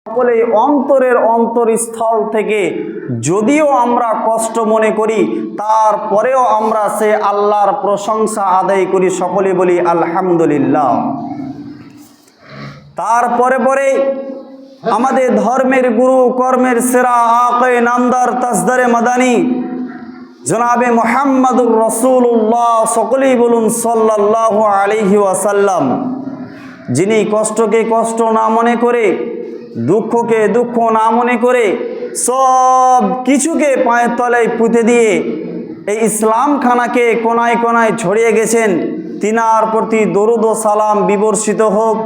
সকলেই অন্তরের অন্তরস্থল থেকে যদিও আমরা কষ্ট মনে করি, তারপরেও আমরা সে আল্লাহর প্রশংসা আদায় করি, সকলে বলি আলহামদুলিল্লাহ। তারপরে পরে আমাদের ধর্মের গুরু, কর্মের সেরা, আকে নামদার, তাজদারে মাদানী জনাবে মুহাম্মদুর রাসূলুল্লাহ, সকলেই বলুন সাল্লাল্লাহু আলাইহি ওয়াসাল্লাম, যিনি কষ্টকে কষ্ট না মনে করে, দুঃখকে দুঃখ না মনে করে, সব কিছুকে পায়ের তলায় পুঁতে দিয়ে এই ইসলাম খানাকে কোনায় কোনায় ছড়িয়ে গেছেন। তিনার প্রতি দরুদ ও সালাম বিবর্ষিত হোক।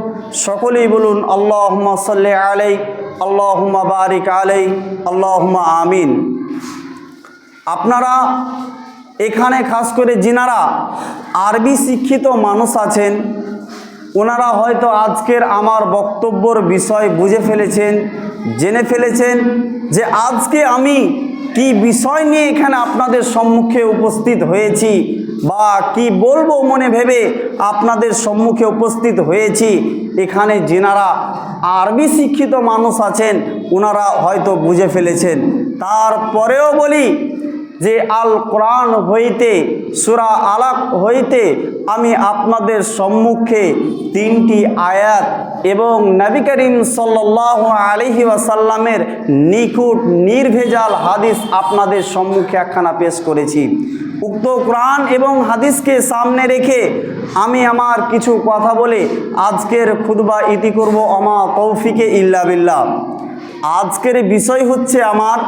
সকলেই বলুন আল্লাহুম্মা সাল্লি আলাইহি, আল্লাহুম্মা বারিক আলাইহি, আল্লাহুম্মা আমিন। আপনারা এখানে খাস করে যিনারা আরবি শিক্ষিত মানুষ আছেন, ওনারা হয়তো আজকের আমার বক্তব্যর বিষয় বুঝে ফেলেছেন, জেনে ফেলেছেন যে আজকে আমি কি বিষয় নিয়ে এখানে আপনাদের সম্মুখে উপস্থিত হয়েছি বা কি বলবো মনে ভেবে আপনাদের সম্মুখে উপস্থিত হয়েছি। এখানে যিনারা আরবি শিক্ষিত মানুষ আছেন ওনারা হয়তো বুঝে ফেলেছেন। তারপরেও বলি যে আল কোরআন হইতে, সূরা আলাক হইতে আমি আপনাদের সম্মুখে 3টি আয়াত এবং নবী করিম সাল্লাল্লাহু আলাইহি ওয়াসাল্লামের নিখুঁত নির্ভেজাল হাদিস আপনাদের সম্মুখে একখানা পেশ করেছি। উক্ত কোরআন এবং হাদিসকে সামনে রেখে আমি আমার কিছু কথা বলে আজকের খুতবা ইতি করব। আমা তৌফিকে ইল্লা বিল্লাহ। আজকের বিষয় হচ্ছে আমার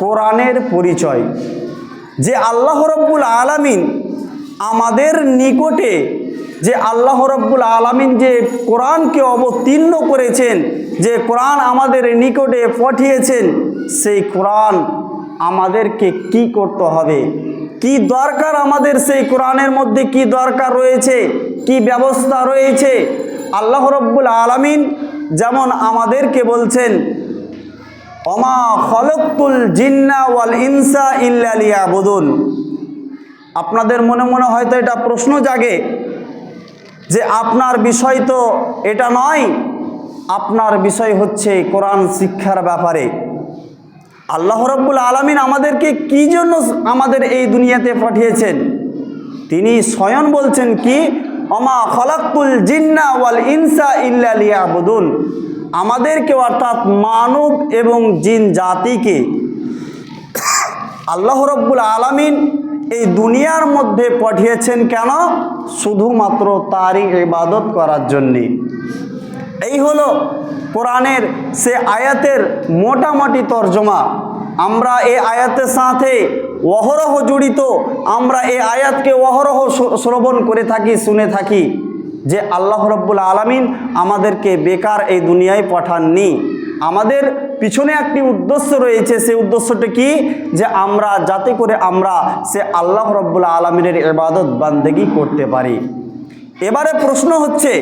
কোরআনের পরিচয়। যে আল্লাহ রাব্বুল আলামিন আমাদের নিকটে, যে আল্লাহ রাব্বুল আলামিন যে কোরআনকে অবতীর্ণ করেছেন, যে কোরআন আমাদের নিকটে পাঠিয়েছেন, সেই কোরআন আমাদেরকে কি করতে হবে, কি দরকার আমাদের, সেই কোরআনের মধ্যে কি দরকার রয়েছে, কি ব্যবস্থা রয়েছে। আল্লাহ রাব্বুল আলামিন যেমন আমাদেরকে বলছেন ওমা খলকতুল জিন্না ওয়াল ইনসা ইল্লা লিয়াবুদুন। আপনাদের মনে মনে হয়তো এটা প্রশ্ন জাগে যে আপনার বিষয় তো এটা নয়, আপনার বিষয় হচ্ছে কোরআন শিক্ষার ব্যাপারে। আল্লাহ রাব্বুল আলামিন আমাদেরকে কি জন্য আমাদের এই দুনিয়াতে পাঠিয়েছেন? তিনি স্বয়ং বলছেন কি ওমা খলাকতুল জিন্না ওয়াল ইনসা ইল্লা লিয়াবুদুন। আমাদেরকে অর্থাৎ মানব এবং জিন জাতিকে আল্লাহ রাব্বুল আলামিন এই দুনিয়ার মধ্যে পাঠিয়েছেন কেন? শুধুমাত্র তারই ইবাদত করার জন্যে। এই হলো কোরআনের সে আয়াতের মোটামুটি তর্জমা। আমরা এই আয়াতের সাথে অহরহ জড়িত, আমরা এই আয়াতকে অহরহ শ্রবণ করে থাকি, শুনে থাকি যে আল্লাহ রাব্বুল আলামিন আমাদেরকে বেকার এই দুনিয়ায় পাঠাননি। আমাদের পিছনে একটি উদ্দেশ্য রয়েছে। সেই উদ্দেশ্যটা কি? যে আমরা যাতে করে আমরা সে আল্লাহ রাব্বুল আলামিনের ইবাদত বান্দেগি করতে পারি। এবারে প্রশ্ন হচ্ছে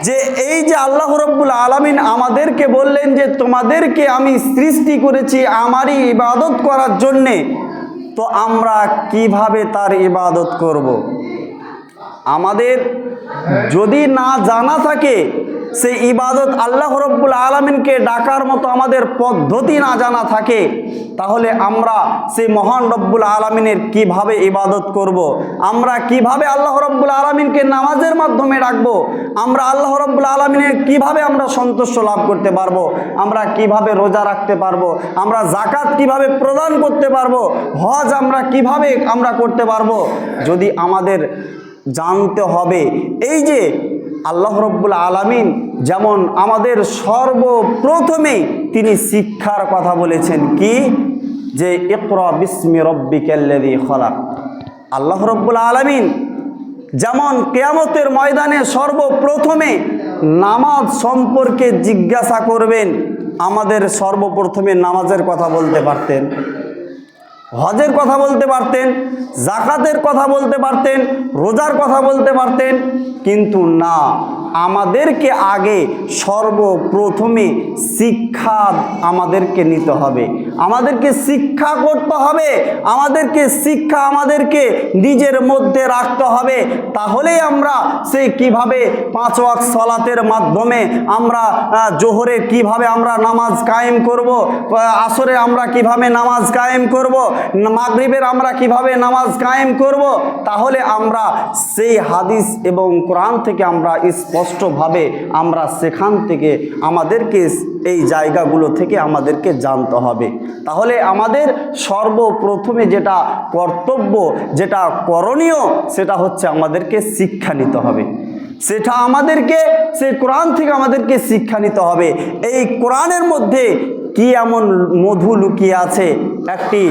যে এই যে আল্লাহ রাব্বুল আলামিন আমাদেরকে বললেন যে তোমাদেরকে আমি সৃষ্টি করেছি আমারই ইবাদত করার জন্যে, তো আমরা কিভাবে তার ইবাদত করব? আমাদের যদি না জানা থাকে সেই ইবাদত, আল্লাহ রাব্বুল আলামিনকে ডাকার মতো আমাদের পদ্ধতি না জানা থাকে, তাহলে আমরা সেই মহান রব্বুল আলামিনের কিভাবে ইবাদত করব? আমরা কিভাবে আল্লাহ রাব্বুল আলামিনকে নামাজের মাধ্যমে ডাকবো? আমরা আল্লাহ রাব্বুল আলামিনের কিভাবে আমরা সন্তুষ্ট লাভ করতে পারবো? আমরা কিভাবে রোজা রাখতে পারবো? আমরা যাকাত কিভাবে প্রদান করতে পারবো? হজ আমরা কিভাবে আমরা করতে পারবো? যদি আমাদের জানতে হবে এই যে আল্লাহ রাব্বুল আলামিন যেমন আমাদের সর্বপ্রথমে তিনি শিক্ষার কথা বলেছেন কি? যে ইকরা বিসমি রব্বিকাল্লাযী খলাক। আল্লাহ রাব্বুল আলামিন যেমন কিয়ামতের ময়দানে সর্বপ্রথমে নামাজ সম্পর্কে জিজ্ঞাসা করবেন, আমাদের সর্বপ্রথমে নামাজের কথা বলতে পারতেন, হজের কথা বলতে পারতেন, জাকাতের কথা বলতে পারতেন, রোজার কথা বলতে পারতেন, কিন্তু না, আমাদেরকে আগে সর্বপ্রথমে শিক্ষা আমাদেরকে নিতে হবে, আমাদেরকে শিক্ষা করতে হবে, আমাদেরকে শিক্ষা আমাদেরকে নিজের মধ্যে রাখতে হবে। তাহলেই আমরা সেই কিভাবে 5 ওয়াক্ত সালাতের মাধ্যমে আমরা জোহরে কিভাবে আমরা নামাজ কায়েম করব, আসরে আমরা কিভাবে নামাজ কায়েম করব, মাগরিবের আমরা কিভাবে নামাজ কায়েম করব, তাহলে আমরা সেই হাদিস এবং কোরআন থেকে আমরা স্পষ্টভাবে আমরা সেখান থেকে আমাদেরকে এই জায়গাগুলো থেকে আমাদেরকে জানতে হবে। তাহলে আমাদের সর্বপ্রথমে যেটা কর্তব্য, যেটা করণীয়, সেটা হচ্ছে আমাদেরকে শিক্ষা নিতে হবে। সেটা আমাদেরকে সেই কোরআন থেকে আমাদেরকে শিক্ষা নিতে হবে। এই কোরআনের মধ্যে কি এমন মধু লুকিয়ে আছে, একটি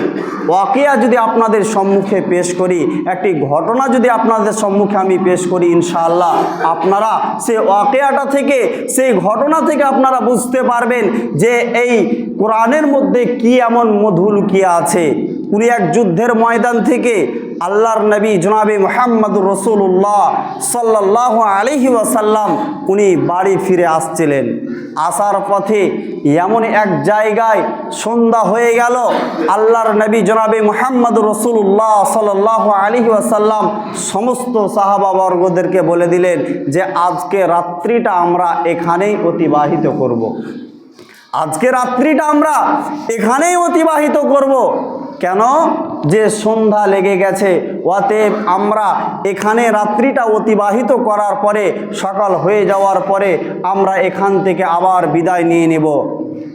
ওয়াকিয়া যদি আপনাদের সম্মুখে পেশ করি, একটি ঘটনা যদি আপনাদের সম্মুখে আমি পেশ করি, ইনশাআল্লাহ আপনারা সেই ওয়াকিয়াটা থেকে, সেই ঘটনা থেকে আপনারা বুঝতে পারবেন যে এই কোরআনের মধ্যে কি এমন মধু লুকিয়ে আছে। উনি এক যুদ্ধের ময়দান থেকে আল্লাহর নবী জনাবে মুহাম্মদুর রাসূলুল্লাহ সাল্লাল্লাহু আলাইহি ওয়াসাল্লাম উনি বাড়ি ফিরে আসছিলেন। আসার পথে এমন এক জায়গায় সন্ধ্যা হয়ে গেল। আল্লাহর নবী জনাবে মুহাম্মদুর রাসূলুল্লাহ সাল্লাল্লাহু আলাইহি ওয়াসাল্লাম সমস্ত সাহাবাবর্গদেরকে বলে দিলেন যে আজকে রাত্রিটা আমরা এখানেই অতিবাহিত করব। আজকে রাত্রিটা আমরা এখানেই অতিবাহিত করব। কেন? যে সন্ধ্যা লেগে গেছে, অতএব আমরা এখানে রাত্রিটা অতিবাহিত করার পরে সকাল হয়ে যাওয়ার পরে আমরা এখান থেকে আবার বিদায় নিয়ে নেব।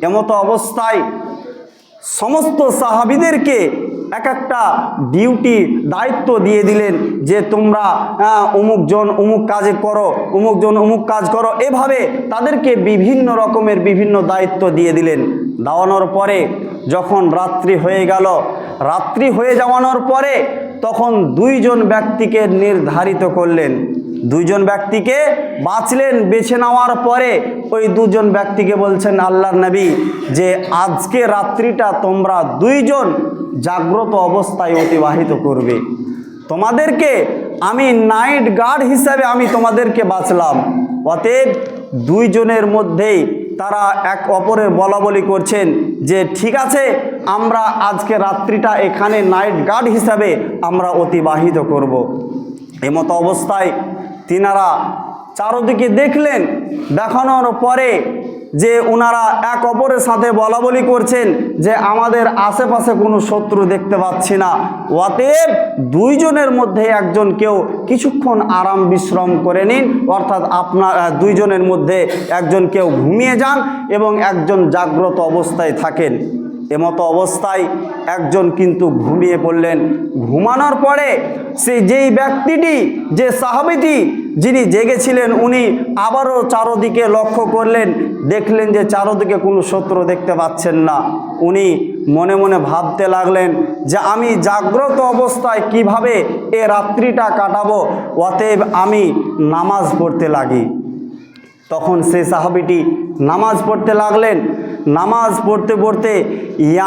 এমতো অবস্থায় সমস্ত সাহাবীদেরকে এক একটা ডিউটি দায়িত্ব দিয়ে দিলেন যে তোমরা অমুকজন অমুক কাজে করো, অমুকজন অমুক কাজ করো, এভাবে তাদেরকে বিভিন্ন রকমের বিভিন্ন দায়িত্ব দিয়ে দিলেন। দেওয়ানোর পরে যখন রাত্রি হয়ে গেল, রাত্রি হয়ে যাওয়ানোর পরে তখন 2 জন ব্যক্তিকে নির্ধারিত করলেন। 2 জন ব্যক্তিকে বাছলেন। বেছে নেওয়ার পরে ওই 2 জন ব্যক্তিকে বলছেন আল্লাহর নবী যে আজকে রাত্রিটা তোমরা 2 জন জাগ্রত অবস্থায় অতিবাহিত করবে। তোমাদেরকে আমি নাইট গার্ড হিসাবে আমি তোমাদেরকে বাছলাম। অতএব 2 জনের মধ্যেই তারা এক অপরের বলাবলি করছেন যে ঠিক আছে, আমরা আজকে রাত্রিটা এখানে নাইট গার্ড হিসাবে আমরা অতিবাহিত করব। এমতো অবস্থায় তিনারা চারদিকে দেখলেন। দেখানোর পরে যে ওনারা এক অপরের সাথে বলাবলি করছেন যে আমাদের আশেপাশে কোনো শত্রু দেখতে পাচ্ছি না। অতএব 2 জনের মধ্যে একজন কেউ কিছুক্ষণ আরাম বিশ্রাম করে নিন, অর্থাৎ আপনার 2 জনের মধ্যে একজন কেউ ঘুমিয়ে যান এবং একজন জাগ্রত অবস্থায় থাকেন। এমতো অবস্থায় একজন কিন্তু ঘুমিয়ে পড়লেন। ঘুমানোর পরে যেই ব্যক্তিটি, যে সাহাবীটি যিনি জেগেছিলেন, উনি আবারও চারদিকে লক্ষ্য করলেন। দেখলেন যে চারদিকে কোনো শত্রু দেখতে পাচ্ছেন না। উনি মনে মনে ভাবতে লাগলেন যে আমি জাগ্রত অবস্থায় কিভাবে এ রাত্রিটা কাটাবো। অতএব আমি নামাজ পড়তে লাগি। তখন সেই সাহাবীটি নামাজ পড়তে লাগলেন। নামাজ পড়তে পড়তে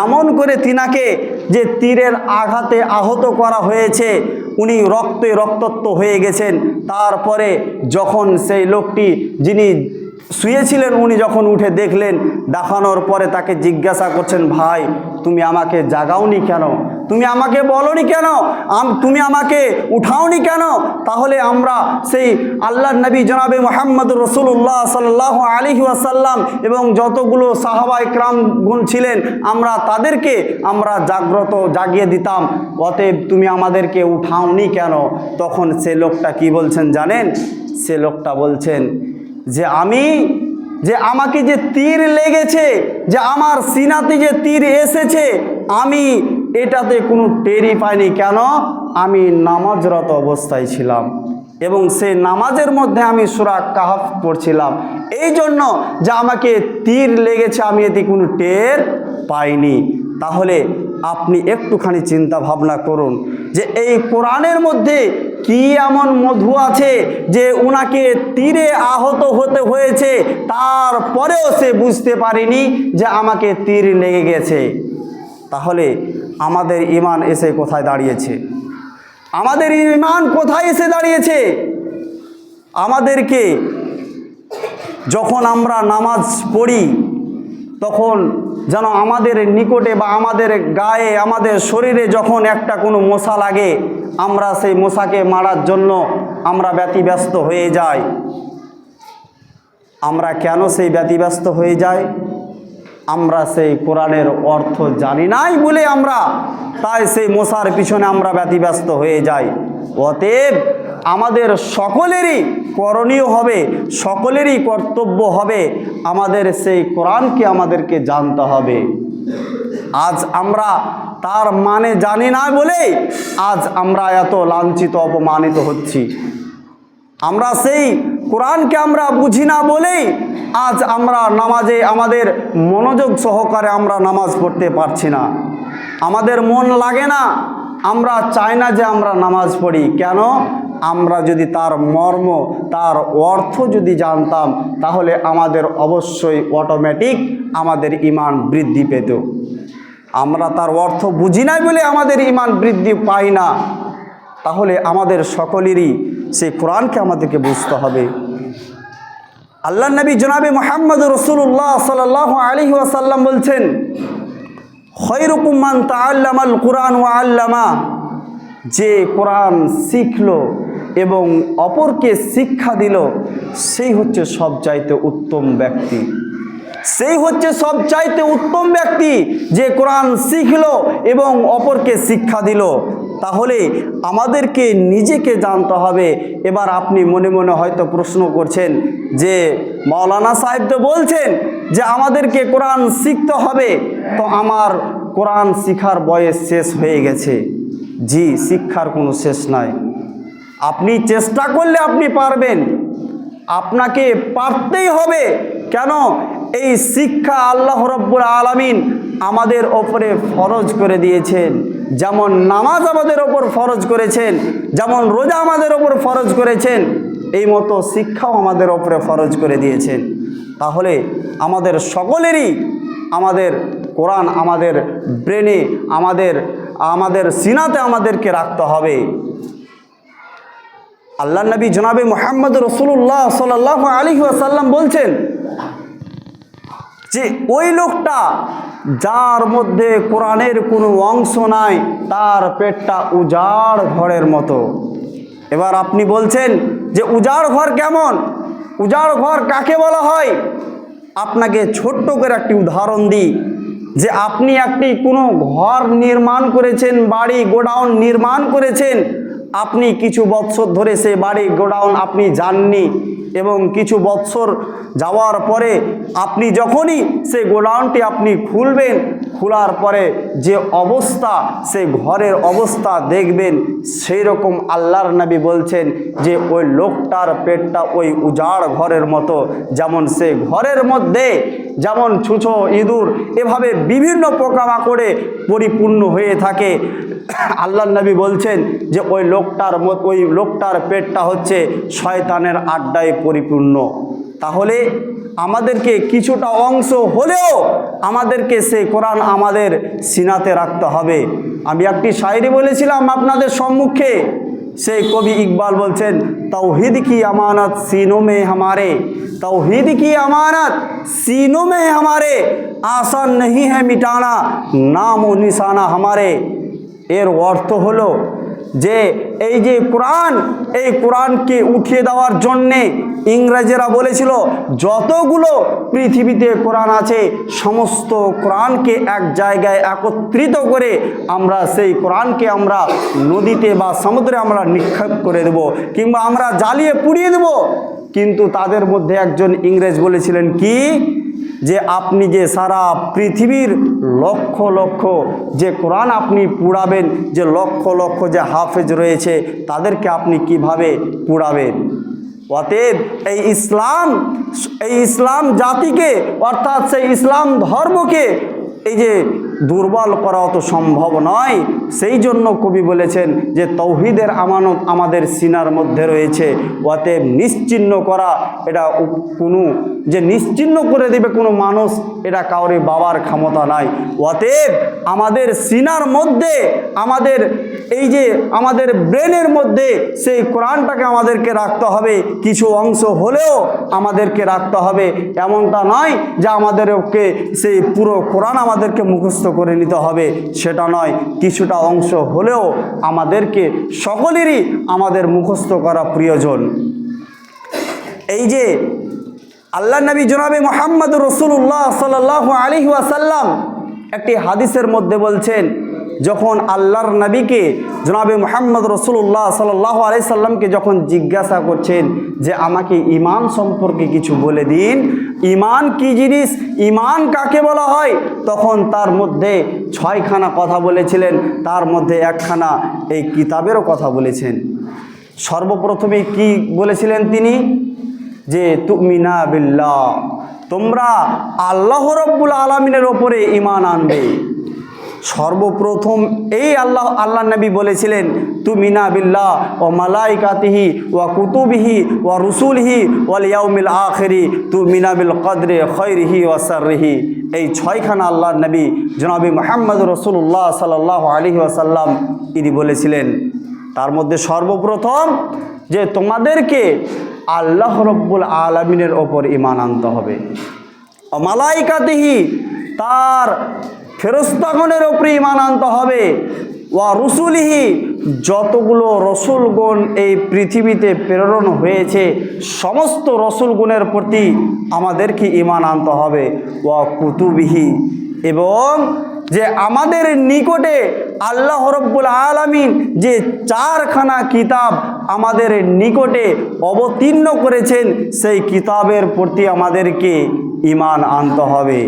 এমন করে তিনাকে যে তীরের আঘাতে আহত করা হয়েছে, উনি রক্তে রক্তাক্ত হয়ে গেছেন। তারপরে যখন সেই লোকটি যিনি শুয়েছিলেন উনি যখন উঠে দেখলেন, দেখানোর পরে তাকে জিজ্ঞাসা করছেন, ভাই তুমি আমাকে জাগাওনি কেন, তুমি আমাকে বলোনি কেন, তুমি আমাকে উঠাওনি কেন? তাহলে আমরা সেই আল্লাহর নবী জনাবে মুহাম্মদুর রাসূলুল্লাহ সাল্লাল্লাহু আলাইহি ওয়াসাল্লাম এবং যতগুলো সাহাবায়ে কেরামগণ ছিলেন আমরা তাদেরকে আমরা জাগিয়ে দিতাম। অতএব তুমি আমাদেরকে উঠাওনি কেন? তখন সে লোকটা কি বলছেন জানেন? সে লোকটা বলছেন যে আমাকে যে তীর লেগেছে, যে আমার সিনাতে যে তীর এসেছে, আমি এটাতে কোনো টেরই পাইনি। কেন? আমি নামাজরত অবস্থায় ছিলাম এবং সেই নামাজের মধ্যে আমি সূরা কাহফ পড়ছিলাম, এই জন্য যে আমাকে তীর লেগেছে আমি এতে কোনো টের পাইনি। তাহলে আপনি একটুখানি চিন্তা ভাবনা করুন যে এই কোরআনের মধ্যে কি এমন মধু আছে যে ওনাকে তীরে আহত হতে হয়েছে, তারপরেও সে বুঝতে পারেনি যে আমাকে তীর লেগে গেছে। তাহলে আমাদের ঈমান এসে কোথায় দাঁড়িয়েছে? আমাদের ঈমান কোথায় এসে দাঁড়িয়েছে? আমাদেরকে যখন আমরা নামাজ পড়ি তখন যেন আমাদের নিকটে বা আমাদের গায়ে, আমাদের শরীরে যখন একটা কোনো মশা লাগে, আমরা সেই মশাকে মারার জন্য আমরা ব্যতিব্যস্ত হয়ে যাই। আমরা কেন সেই ব্যতিব্যস্ত হয়ে যাই? আমরা সেই কোরআনের অর্থ জানি নাই বলে আমরা তাই সেই মশার পিছনে আমরা ব্যতিব্যস্ত হয়ে যাই। অতএব আমাদের সকলেরই করণীয় হবে, সকলেরই কর্তব্য হবে, আমাদের সেই কোরআনকে আমাদেরকে জানতে হবে। আজ আমরা তার মানে জানি না বলে আজ আমরা এত লাঞ্ছিত অপমানিত হচ্ছি। আমরা সেই কোরআনকে আমরা বুঝি না বলেই আজ আমরা নামাজে আমাদের মনোযোগ সহকারে আমরা নামাজ পড়তে পারছি না, আমাদের মন লাগে না, আমরা চাই না যে আমরা নামাজ পড়ি। কেন? আমরা যদি তার মর্ম, তার অর্থ যদি জানতাম তাহলে আমাদের অবশ্যই অটোমেটিক আমাদের ঈমান বৃদ্ধি পেত। আমরা তার অর্থ বুঝি না বলে আমাদের ঈমান বৃদ্ধি পাই না। তাহলে আমাদের সকলেরই সেই কোরআনকে আমাদেরকে বুঝতে হবে। আল্লাহ নবী জনাবে মুহাম্মদ রাসূলুল্লাহ সাল্লাল্লাহু আলাইহি ওয়াসাল্লাম বলছেন, খায়রুকুম মান তাআল্লামাল কুরআন ওয়া আল্লামা, যে কোরআন শিখলো এবং অপরকে শিক্ষা দিল সেই হচ্ছে সবচাইতে উত্তম ব্যক্তি। সেই হচ্ছে সবচাইতে উত্তম ব্যক্তি যে কোরআন শিখলো এবং অপরকে শিক্ষা দিল। তাহলে আমাদেরকে নিজেকে জানতে হবে। এবার আপনি মনে মনে হয়তো প্রশ্ন করছেন যে মাওলানা সাহেব তো বলছেন যে আমাদেরকে কোরআন শিখতে হবে, তো আমার কোরআন শিখার বয়স শেষ হয়ে গেছে। জি, শিক্ষার কোনো শেষ নাই। আপনি চেষ্টা করলে আপনি পারবেন, আপনাকে পারতেই হবে। কেন? এই শিক্ষা আল্লাহ রাব্বুল আলামিন আমাদের ওপরে ফরজ করে দিয়েছেন। যেমন নামাজ আমাদের ওপর ফরজ করেছেন, যেমন রোজা আমাদের ওপর ফরজ করেছেন, এই মতো শিক্ষাও আমাদের ওপরে ফরজ করে দিয়েছেন। তাহলে আমাদের সকলেরই আমাদের কোরআন আমাদের ব্রেনে, আমাদের সিনাতে আমাদেরকে রাখতে হবে। আল্লাহ নবী জনাবে মুহাম্মদ রাসূলুল্লাহ সাল্লাল্লাহু আলাইহি ওয়াসাল্লাম বলছেন যে ওই লোকটা যার মধ্যে কোরআনের কোনো অংশ নাই তার পেটটা উজাড় ঘরের মতো। এবার আপনি বলছেন যে উজাড় ঘর কেমন? উজাড় ঘর কাকে বলা হয়? আপনাকে ছোট্ট করে একটি উদাহরণ দিই, যে আপনি একটি কোনো ঘর নির্মাণ করেছেন, বাড়ি গোডাউন নির্মাণ করেছেন, আপনি কিছু বৎসর ধরে সেই বাড়ি গোডাউন আপনি যাননি এবং কিছু বৎসর যাওয়ার পরে আপনি যখনই সেই গোডাউনটি আপনি খুলবেন, খোলার পরে যে অবস্থা, সেই ঘরের অবস্থা দেখবেন, সেই রকম আল্লাহর নবী বলছেন যে ওই লোকটার পেটটা ওই উজাড় ঘরের মতো। যেমন সে ঘরের মধ্যে যেমন ছুঁচো, ইঁদুর এভাবে বিভিন্ন পোকামাকড়ে পরিপূর্ণ হয়ে থাকে, আল্লাহর নবী বলছেন যে ওই লোকটার পেটটা হচ্ছে শয়তানের আড্ডায় পরিপূর্ণ। তাহলে আমাদেরকে কিছুটা অংশ হলেও আমাদেরকে সেই কোরআন আমাদের সিনাতে রাখতে হবে। আমি একটি শায়রি বলেছিলাম আপনাদের সম্মুখে, সেই কবি ইকবাল বলছেন, तौहीद की अमानत सीनों में हमारे, तौहीद की अमानत सीनों में हमारे, आसान नहीं है मिटाना नाम ও নিশানা हमारे। এর অর্থ হলো যে এই যে কোরআন, এই কোরআনকে উঠিয়ে দেওয়ার জন্যে ইংরেজেরা বলেছিল যতগুলো পৃথিবীতে কোরআন আছে সমস্ত কোরআনকে এক জায়গায় একত্রিত করে আমরা সেই কোরআনকে আমরা নদীতে বা সমুদ্রে আমরা নিক্ষেপ করে দেব কিংবা আমরা জ্বালিয়ে পুড়িয়ে দেব। কিন্তু তাদের মধ্যে একজন ইংরেজ বলেছিলেন কি, যে আপনি যে সারা পৃথিবীর লক্ষ লক্ষ যে কোরআন আপনি পুড়াবেন, যে লক্ষ লক্ষ যে হাফেজ রয়েছে তাদেরকে আপনি কিভাবে পুড়াবেন? অতএব এই ইসলাম জাতিকে অর্থাৎ সেই ইসলাম ধর্মকে এই যে দুর্বল করাও তো সম্ভব নয়। সেই জন্য কবি বলেছেন যে তৌহিদের আমানত আমাদের সিনার মধ্যে রয়েছে, অতএব নিশ্চিহ্ন করা এটা কোনো যে নিশ্চিহ্ন করে দেবে কোনো মানুষ, এটা কাউরে বাবার ক্ষমতা নাই। অতএব আমাদের সিনার মধ্যে, আমাদের এই যে আমাদের ব্রেনের মধ্যে সেই কোরআনটাকে আমাদেরকে রাখতে হবে, কিছু অংশ হলেও আমাদেরকে রাখতে হবে। এমনটা নয় যে আমাদেরকে সেই পুরো কোরআন আমাদেরকে মুখস্থ করে নিতে হবে, সেটা নয়। কিছুটা অংশ হলেও আমাদেরকে সকলেরই আমাদের মুখস্থ করা প্রয়োজন। এই যে আল্লাহ নবী জনাবে মুহাম্মদ রাসূলুল্লাহ সাল্লাল্লাহু আলাইহি ওয়াসাল্লাম একটি হাদিসের মধ্যে বলছেন, যখন আল্লাহর নবীকে জনাবে মুহাম্মদ রাসূলুল্লাহ সাল্লাল্লাহু আলাইহি সাল্লামকে যখন জিজ্ঞাসা করছেন যে আমাকে ঈমান সম্পর্কে কিছু বলে দিন, ঈমান কি জিনিস, ঈমান কাকে বলা হয়, তখন তার মধ্যে 6খানা কথা বলেছিলেন, তার মধ্যে 1খানা এই কিতাবেরও কথা বলেছেন। সর্বপ্রথমে কি বলেছিলেন তিনি, যে তুমিনা বিল্লাহ, তোমরা আল্লাহ রাব্বুল আলামিনের ওপরে ঈমান আনবে। সর্বপ্রথম এই আল্লাহ নবী বলেছিলেন তুমিনা বিল্লাহ ও মালাইকাতিহি ওয়া কুতুবিহি ওয়া রুসুলিহি ওয়াল ইয়াউমিল আখিরি তুমিনা বিল কদরি খায়রিহি ওয়া শাররিহি। এই 6খানা আল্লাহর নবী জনাবে মুহাম্মদ রাসূলুল্লাহ সাল্লাল্লাহু আলাইহি ওয়াসাল্লাম ইনি বলেছিলেন। তার মধ্যে সর্বপ্রথম যে তোমাদেরকে আল্লাহ রাব্বুল আলামিনের ওপর ঈমান আনতে হবে, ও মালাইকাতিহি, তার ফেরেশতাগণের ওপরে ঈমান আনতে হবে, ওয়া রুসুলিহি, যতগুলো রসুলগণ এই পৃথিবীতে প্রেরণ হয়েছে সমস্ত রসুলগণের প্রতি আমাদেরকে ঈমান আনতে হবে, ওয়া কুতুবিহি, এবং যে আমাদের নিকটে আল্লাহ রাব্বুল আলামিন যে 4খানা কিতাব আমাদের নিকটে অবতীর্ণ করেছেন সেই কিতাবের প্রতি আমাদেরকে ঈমান আনতে হবে,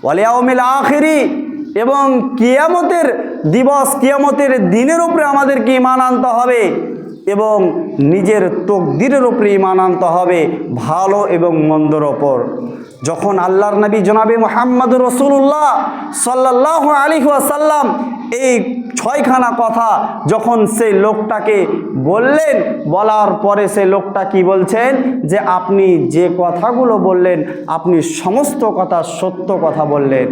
ওয়াল ইয়াউমিল আখিরি, এবং কিয়ামতের দিবস, কিয়ামতের দিনের উপরে আমাদেরকে ঈমান আনতে হবে, এবং নিজের তকদিরের উপরে ঈমান আনতে হবে, ভালো এবং মন্দর ওপর। যখন আল্লাহর নবী জনাবে মুহাম্মদ রাসূলুল্লাহ সাল্লাল্লাহু আলাইহি ওয়াসাল্লাম এই 6খানা কথা যখন সেই লোকটাকে বললেন, বলার পরে সেই লোকটা কি বলছেন, যে আপনি যে কথাগুলো বললেন আপনি সমস্ত কথা সত্য কথা বললেন।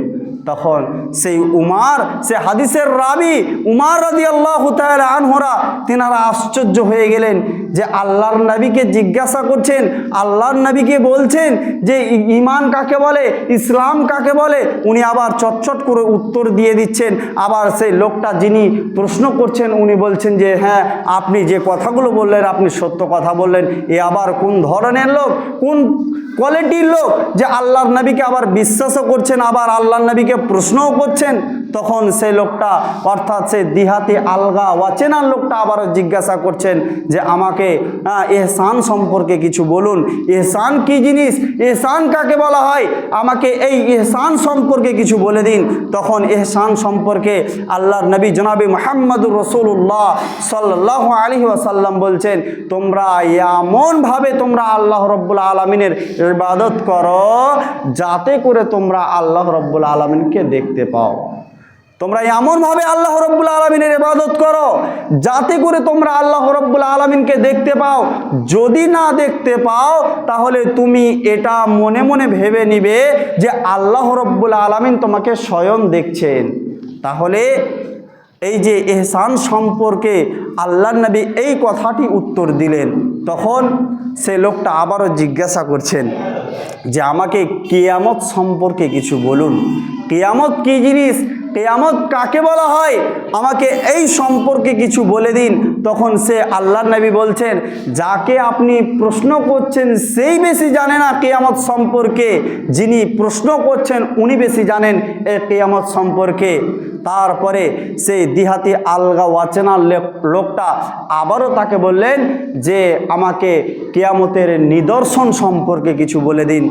তখন সেই উমার, সে হাদিসের রাবি উমার রাদিয়াল্লাহু তাআলা আনহুরা তিনারা আশ্চর্য হয়ে গেলেন যে আল্লাহর নবীকে জিজ্ঞাসা করছেন, আল্লাহর নবীকে বলছেন যে ঈমান কাকে বলে, ইসলাম কাকে বলে, উনি আবার চটচট করে উত্তর দিয়ে দিচ্ছেন। আবার সেই লোকটা যিনি প্রশ্ন করছেন উনি বলছেন যে হ্যাঁ আপনি যে কথাগুলো বললেন আপনি সত্য কথা বললেন। এ আবার কোন ধরনের লোক, কোন কোয়ালিটির লোক যে আল্লাহর নবীকে আবার বিশ্বাসও করছেন, আবার আল্লাহর নবীকে প্রশ্নও করছেন। তখন সেই লোকটা, অর্থাৎ সে দিহাতি আলগা ওয়াচেনার লোকটা আবারও জিজ্ঞাসা করছেন যে আমাকে ইহসান সম্পর্কে কিছু বলুন, ইহসান কি জিনিস, ইহসান কাকে বলা হয়, আমাকে এই ইহসান সম্পর্কে কিছু বলে দিন। তখন ইহসান সম্পর্কে আল্লাহর নবী জনাবে মুহাম্মদুর রাসূলুল্লাহ সাল্লাল্লাহু আলাইহি ওয়াসাল্লাম বলছেন, তোমরা এমনভাবে তোমরা আল্লাহ রাব্বুল আলামিনের ইবাদত করো যাতে করে তোমরা আল্লাহ রাব্বুল আলামিনকে দেখতে পাও। তোমরা এমনভাবে আল্লাহ রাব্বুল আলামিনের ইবাদত করো যাতে করে তোমরা আল্লাহ রাব্বুল আলামিনকে দেখতে পাও। যদি না দেখতে পাও তাহলে তুমি এটা মনে মনে ভেবে নিবে যে আল্লাহ রাব্বুল আলামিন তোমাকে স্বয়ং দেখছেন। তাহলে এই যে ইহসান সম্পর্কে আল্লাহর নবী এই কথাটি উত্তর দিলেন। তখন সে লোকটা আবারও জিজ্ঞাসা করছেন যে আমাকে কিয়ামত সম্পর্কে কিছু বলুন, কিয়ামত কি জিনিস, কিয়ামত কাকে বলা হয়, আমাকে এই সম্পর্কে কিছু বলে দিন। তখন সে আল্লাহর নবী বলছেন, যাকে আপনি প্রশ্ন করছেন সেই বেশি জানে না কিয়ামত সম্পর্কে, যিনি প্রশ্ন করছেন উনি বেশি জানেন এই কিয়ামত সম্পর্কে। তারপরে সেই দিহাতি আলগা ওয়াচেনার লোকটা আবারও তাকে বললেন যে আমাকে কিয়ামতের নিদর্শন সম্পর্কে কিছু বলে দিন।